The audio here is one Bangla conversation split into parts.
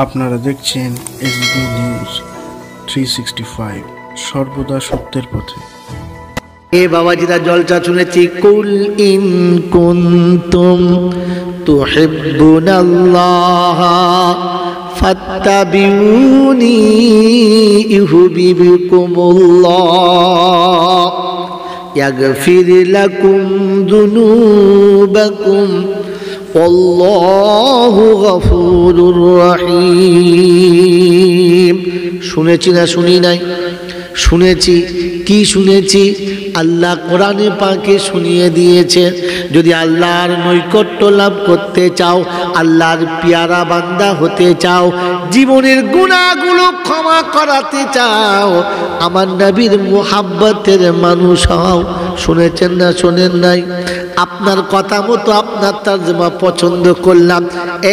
আপনারা দেখছেন এসবি নিউজ 365 সর্বদা সত্যের পথে। এ বাবাজিরা জলসা শুনেছি, কুল ইন কুনতুম তুহিব্বুনাল্লাহ ফাত্তাবিউনি ইউহিব্বুকুমুল্লাহ ইয়াগফির লাকুম যুনুবাকুম আল্লাহু গফুরুর রহিম। শুনেছি না শুনি নাই? শুনেছি। কি শুনেছি? আল্লাহ কোরআনে পাকে শুনিয়ে দিয়েছে, যদি আল্লাহর নৈকট্য লাভ করতে চাও, আল্লাহর পিয়ারা বান্দা হতে চাও, জীবনের গুনাহগুলো ক্ষমা করাতে চাও, আমার নবীর মুহাব্বতের মানুষ হও। শুনেছেন না শোনেন নাই? আপনার কথা মতো আপনার তরজমা পছন্দ করলাম।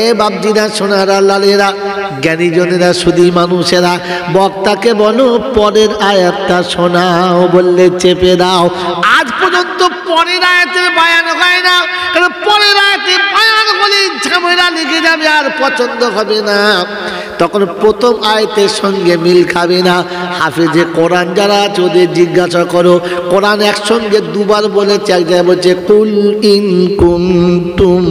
এ বাবজিরা, সোনারা, লালেরা, জ্ঞানীজনেরা, সুধী মানুষেরা, বক্তাকে বলো পরের আয়াতটা শোনাও, বললে চেপে দাও। আজ পর্যন্ত পরের আয়াতের বায়ান হয় না, কারণ পরের আয়াতে বায়ান হলে ঝামেলা লেগে যাবে আর পছন্দ হবে না, তখন প্রথম আয়াতের সঙ্গে মিল খাবে না। হাফেজে কোরআন যারা আছে ওদের জিজ্ঞাসা করো, কোরআন একসঙ্গে দুবার বলেছে, এক জায়গায় বলছে কুল ইন কুনতুম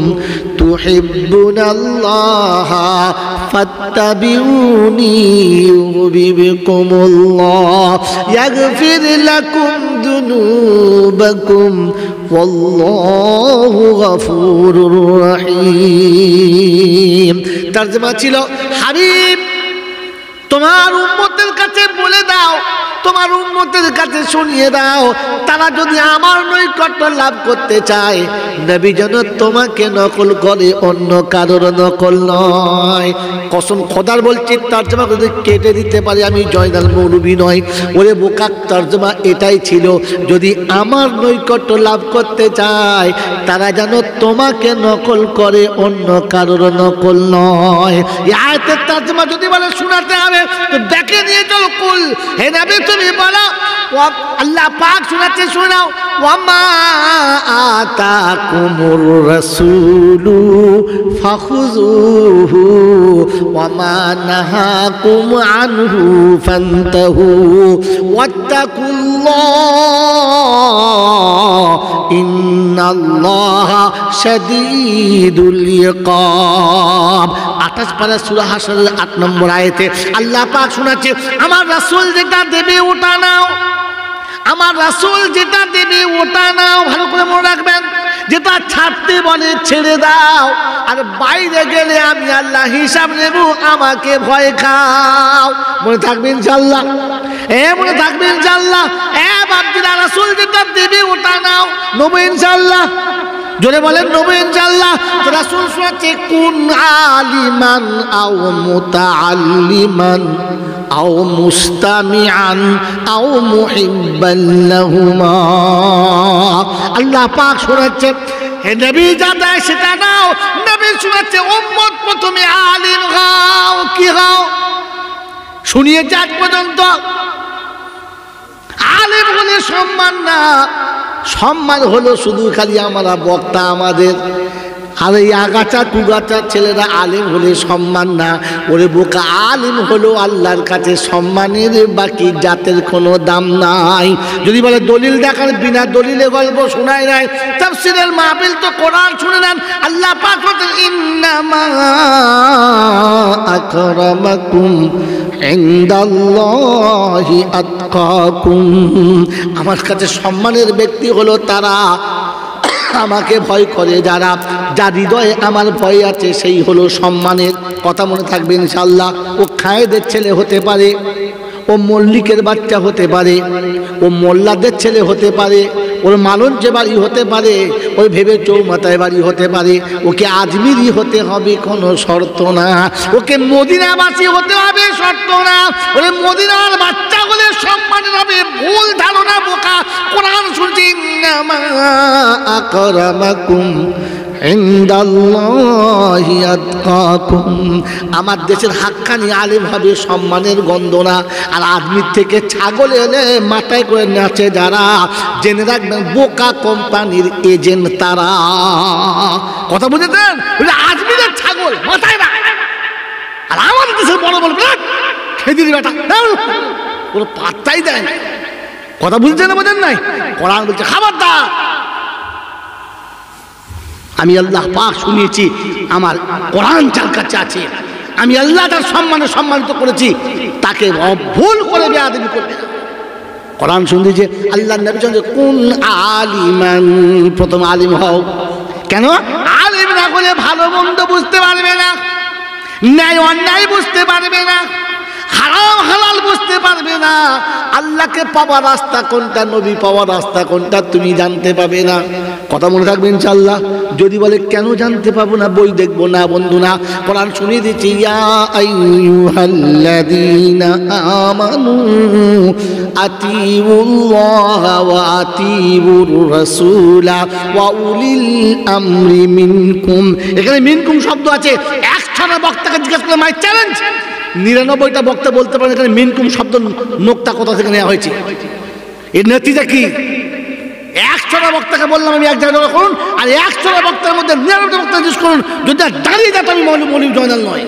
তুহিব্বুনাল্লাহ ফাত্তাবিউনি ইউহিব্বুকুমুল্লাহ ইয়াগফির লাকুম যুনুবাকুম ওয়াল্লাহু গফুরুর রহিম। তরজমা ছিল, হাবিব তোমার উম্মতের কাছে বলে দাও, তোমার উম্মতের কাছে শুনিয়ে দাও, তারা যদি আমার নৈকট্য লাভ করতে চায়, নবী যেন তোমাকে নকল করে, অন্য কারোর নকল নয়। কসম খোদার বলছি, তর্জমা যদি কেটে দিতে পারি আমি জয়নাল মৌলবী নয়। ওরে বোকা, তর্জমা এটাই ছিল, যদি আমার নৈকট্য লাভ করতে চায়, তারা যেন তোমাকে নকল করে, অন্য কারোর নকল নয়। এই আয়াতের তর্জমা যদি বলে শোনাতে হবে তো দেখে নিয়ে চলো। কুল, হে নবী তুমি বলো, আল্লাহ পাক শোনাচ্ছে, শোনাও। ওয়ামা আতাকুমুর রাসূলু ফাখুযুহু ওয়ামা নাহাকুম আনহু ফান্তাহু ওয়াত্তাকুল্লাহ ইন্নাল্লাহা শাদীদুল ইকাব। 28 পারা সূরা হাশরের 8 নম্বর আয়াতে আল্লাহ পাক শোনাচ্ছে, আমার রাসূল যেটা দেবে ওটা নাও, আমার রাসূল যেটা দেবে ওটা নাও। ভালো করে মনে রাখবেন, যেটা ছাড়তে বলে ছেড়ে দাও, আর বাইরে গেলে আমি আল্লাহ হিসাব নেব, আমাকে ভয় খাও। মনে থাকবে ইনশাআল্লাহ? মনে থাকবে ইনশাআল্লাহ? বাপজিরা, রাসূল যেটা দেবে ওটা নাও, নেবো ইনশাআল্লাহ। জোরে বলেন নেবো ইনশাআল্লাহ। রাসূল শোনাচ্ছে, কুন আলিমান আও মুতাআল্লিমান আও মুস্তামিআন আও মুহিব্বান লাহুমা। আল্লাহ পাক শোনাচ্ছে, হে নবী যা দেয় সেটা নাও। নবী শোনাচ্ছে, উম্মত প্রথমে আলিম হও। কি হও? শুনিয়েছে আজ পর্যন্ত। আলিম হলে সম্মান না, সম্মান হলো শুধু খালি আমরা বক্তা আমাদের, আর এই আগাছা টুগাছা ছেলেরা আলিম হলে সম্মান না। ওরে বোকা, আলিম হলো আল্লাহর কাছে সম্মানের, বাকি জাতের কোনো দাম নাই। যদি বলে দলিল দেখান, বিনা দলিলে গল্প শোনায় নাই। তাফসীরের মাহফিল তো কোরআন শুনে নেন। আল্লাহ পাক বলেন, ইন্নামা আকরামাকুম ইনদাল্লাহি আতকাকুম। আমার কাছে সম্মানের ব্যক্তি হলো তারা আমাকে ভয় করে, যারা, যার হৃদয়ে আমার ভয় আছে, সেই হলো সম্মানের। কথা মনে থাকবে ইনশাআল্লাহ। ও খায়েদের ছেলে হতে পারে, ও মল্লিকের বাচ্চা হতে পারে, ও মোল্লাদের ছেলে হতে পারে, ওর মালঞ্চে বাড়ি হতে পারে, ওই ভেবে চৌমাথায় বাড়ি হতে পারে, ওকে আজমিরি হতে হবে কোনো শর্ত না, ওকে মদিনাবাসী হতে হবে শর্ত না, ওরে মদিনার বাচ্চা হলে সম্মানের হবে। ভুল ধারণা, বোকা। কোরআন শুনছি, ইন্নামা আকরামাকুম ইনদাল্লাহি আতকাকুম। আমার দেশের হাক্কানি আলিম হবে সম্মানের গন্ধ না, আর আদমির থেকে ছাগল এলে মাথায় করে নাচে যারা, জেনে রাখবেন বোকা কোম্পানির এজেন্ট তারা। কথা বুঝেছেন? আজমিরের ছাগল মাথায় রাখ, আর আমার খেয়ে দিলি বেটা, কোনো পাত্তাই দেয় না। কথা বুঝছেন না বোঝেন নাই? কোরআন বলছে খবরদার, আমি আল্লাহ পাক শুনিয়েছি, আমার কোরআন যার কাছে আছে, আমি আল্লাহ তার সম্মানে সম্মানিত করেছি, তাকে ভুল করে বেয়াদবি করবে না। কোরআন শুনতেছে আল্লাহ নবী বলেন কোন আলিমান, প্রথম আলিম হও। কেন? আলিম না হলে ভালো মন্দ বুঝতে পারবে না, ন্যায় অন্যায় বুঝতে পারবে না, হারাম হালাল বুঝতে পারবে না, আল্লাহকে পাওয়ার রাস্তা কোনটা, নবী পাওয়ার রাস্তা কোনটা তুমি জানতে পাবে না। কথা মনে থাকবে ইনশাআল্লাহ। যদি বলে কেন জানতে পাবো না, বই দেখবো না, বন্ধু না, কোরআন শুনিয়ে দিচ্ছি ইয়া আইয়ুহাল্লাযীনা আমানু আতিউল্লাহ ওয়া আতিউর রাসূলা ওয়া উলিল আমরি মিনকুম। এখানে মিনকুম শব্দ আছে। 100টা বক্তাকে জিজ্ঞেস করে মাই চ্যালেঞ্জ 99টা বক্তা বলতে পারেন এখানে মিনকুম শব্দ নোক্তা কোথা থেকে নেওয়া হয়েছে। এর নতিজা কি? 100টা বক্তাকে বললাম আমি এক জায়গায় করুন, আর 100টা বক্তার মধ্যে 99টা বক্তা জিজ্ঞেস করুন, যদি দাঁড়িয়ে যাতে আমি মৌলভী জয়নাল নয়,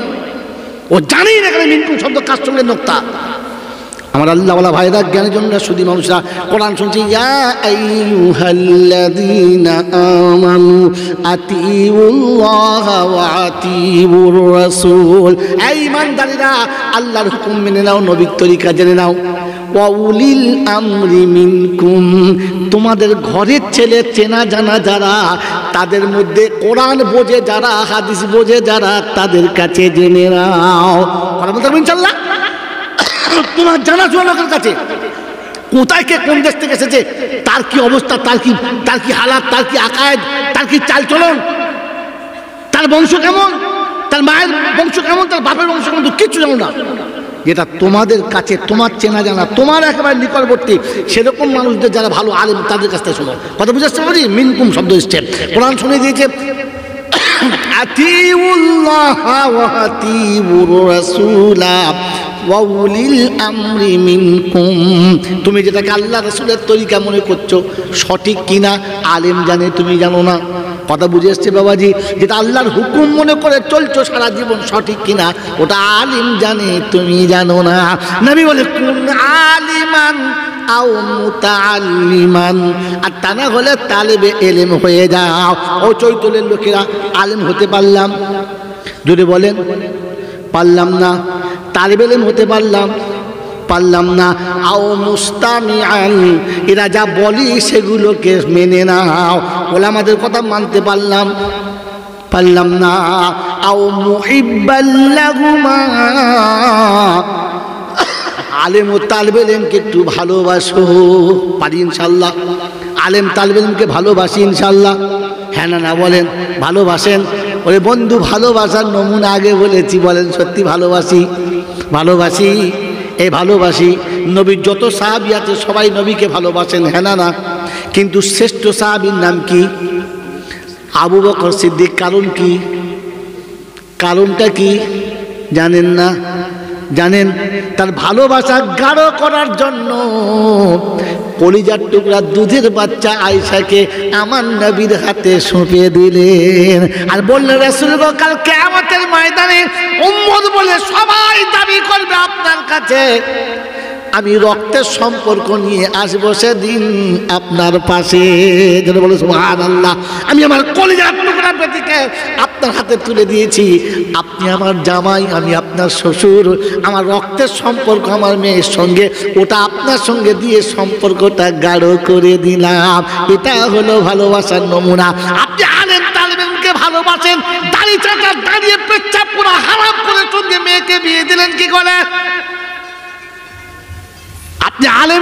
ও জানি না এখানে মিনকুম শব্দ কার সঙ্গে নোক্তা। আমার আল্লাহওয়ালা ভাইরা জ্ঞানীজনরা শুধু মানুষরা কোরআন শুনছি ইয়া আইয়ুহাল্লাযীনা আমানু আতিউল্লাহ ওয়া আতিউর রাসূল। এই ঈমানদারীরা আল্লাহর হুকুম মেনে নাও, নবীর তরিকা জেনে নাও। ওয়া উলিল আমরি মিনকুম, তোমাদের ঘরের ছেলে চেনা জানা যারা, তাদের মধ্যে কোরআন বোঝে যারা, হাদিস বোঝে যারা, তাদের কাছে জেনে নাও। কথা বলতে পারবেন ইনশাআল্লাহ? তোমার জানাশোনা লোকের কাছে কোথায় কে কোন দেশ থেকে এসেছে, তার কি অবস্থা, তার কি হালাত, তার কি আকায়েদ, তার কি চালচলন, তার বংশ কেমন, তার মায়ের বংশ কেমন, তার বাপের বংশ কেমন, কিচ্ছু জানো না। যেটা তোমাদের কাছে, তোমার চেনা জানা, তোমার একেবারে নিকটবর্তী, সেরকম মানুষদের যারা ভালো আলেম, তাদের কাছ থেকে শোনো। কথা বুঝাতে পারি? মিনকুম শব্দ এসছে, কোরআন শুনে দিয়েছে আতিউল্লাহ ওয়া আতিউর রাসূলা ওয়া উলিল আমরি মিনকুম। তুমি যেটাকে আল্লাহ রাসূলের তরিকা মনে করছো, সঠিক কিনা আলেম জানে, তুমি জানো না। কথা বুঝে এসছে বাবাজি? যেটা আল্লাহর হুকুম মনে করে চলছো সারা জীবন, সঠিক কিনা ওটা আলিম জানে, তুমি জানো না। নবী বলে কুন আলিমান আও মুতাআল্লিমান, আর তা না হলে তালেবে ইলম হয়ে যাও। ও চৈতন্যের লোকেরা আলেম হতে পারলাম, যদি বলেন পারলাম না। তালেবে ইলম হতে পারলাম না। আও মুস্তামিআন, এরা যা বলি সেগুলোকে মেনে নাও, ওলামাদের কথা মানতে পারলাম না। আও মুহিব্বাল লাহুমা, আলেম ও তালেবে ইলমকে একটু ভালোবাসো। পারি ইনশাআল্লাহ? আলেম তালেবে ইলমকে ভালোবাসি ইনশাআল্লাহ? হ্যাঁ না না বলেন? ভালোবাসেন? ওরে বন্ধু, ভালোবাসার নমুনা আগে বলেছি, বলেন সত্যি ভালোবাসি? এই ভালোবাসি। নবীর যত সাহাবী আছে সবাই নবীকে ভালোবাসেন, হ্যাঁ না না? কিন্তু শ্রেষ্ঠ সাহাবীর নাম কি? আবু বকর সিদ্দিক। কারণ কি? কারণটা কি জানেন না? জানেন? তার ভালোবাসা গাঢ় করার জন্য কলিজার টুকরা দুধের বাচ্চা আয়েশাকে আমার নবীর হাতে সঁপে দিলেন, আর বললেন রাসূল গো, কাল কিয়ামতের ময়দানে উম্মত বলে সবাই দাবি করবে আপনার কাছে, আমি রক্তের সম্পর্ক নিয়ে আসবো সেদিন আপনার পাশে। যেন বলে সুবহানাল্লাহ, আমি আমার কলিজার টুকরা বেটিকে আপনার হাতে তুলে দিয়েছি, আপনি আমার জামাই, আমি আপনার শ্বশুর, আমার রক্তের সম্পর্ক আমার মেয়ের সঙ্গে, ওটা আপনার সঙ্গে দিয়ে সম্পর্কটা গাঢ় করে দিলাম। এটা হলো ভালোবাসার নমুনা। আপনি আলেম তালেবেনকে ভালোবাসেন, দাড়ি চাটা দাঁড়িয়ে পেচ্ছাপ পুরো হারাম করে সঙ্গে মেয়েকে বিয়ে দিলেন কি করে? আপনি আলেম